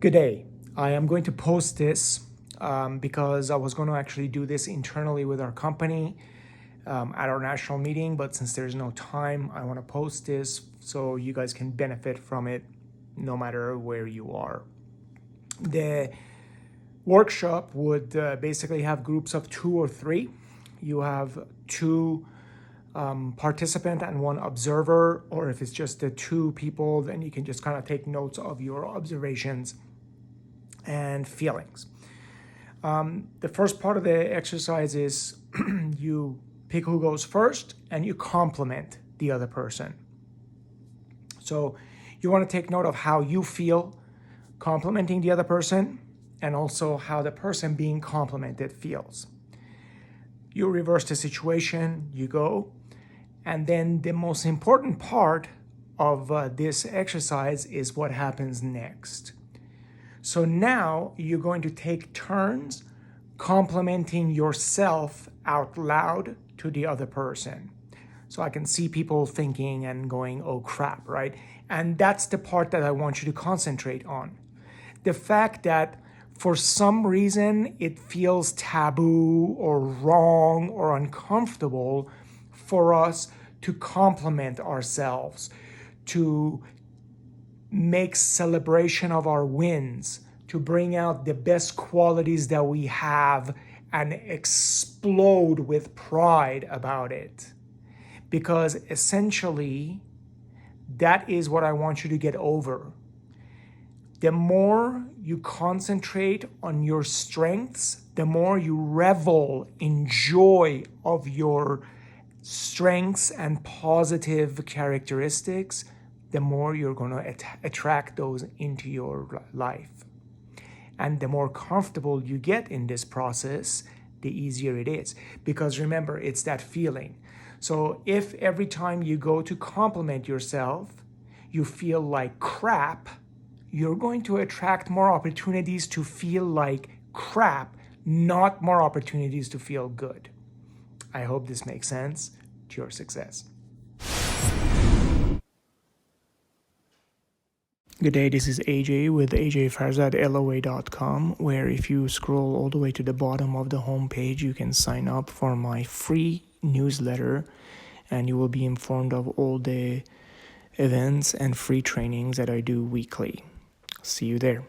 Good day. I am going to post this because I was going to actually do this internally with our company at our national meeting, but since there's no time, I want to post this so you guys can benefit from it no matter where you are. The workshop would basically have groups of 2 or 3. You have 2 participant and 1 observer, or if it's just the 2 people, then you can just kind of take notes of your observations and feelings. The first part of the exercise is you pick who goes first and you compliment the other person. So you want to take note of how you feel complimenting the other person and also how the person being complimented feels. You reverse the situation, you go, and then the most important part of this exercise is what happens next. So now you're going to take turns complimenting yourself out loud to the other person. So I can see people thinking and going, oh crap, right? And that's the part that I want you to concentrate on. The fact that for some reason it feels taboo or wrong or uncomfortable for us to compliment ourselves, to make celebration of our wins, to bring out the best qualities that we have and explode with pride about it. Because essentially, that is what I want you to get over. The more you concentrate on your strengths, the more you revel in joy of your strengths and positive characteristics, the more you're going to attract those into your life. And the more comfortable you get in this process, the easier it is. Because remember, it's that feeling. So if every time you go to compliment yourself, you feel like crap, you're going to attract more opportunities to feel like crap, not more opportunities to feel good. I hope this makes sense. To your success. Good day, this is AJ with ajfarzadloa.com, where if you scroll all the way to the bottom of the homepage, you can sign up for my free newsletter and you will be informed of all the events and free trainings that I do weekly. See you there.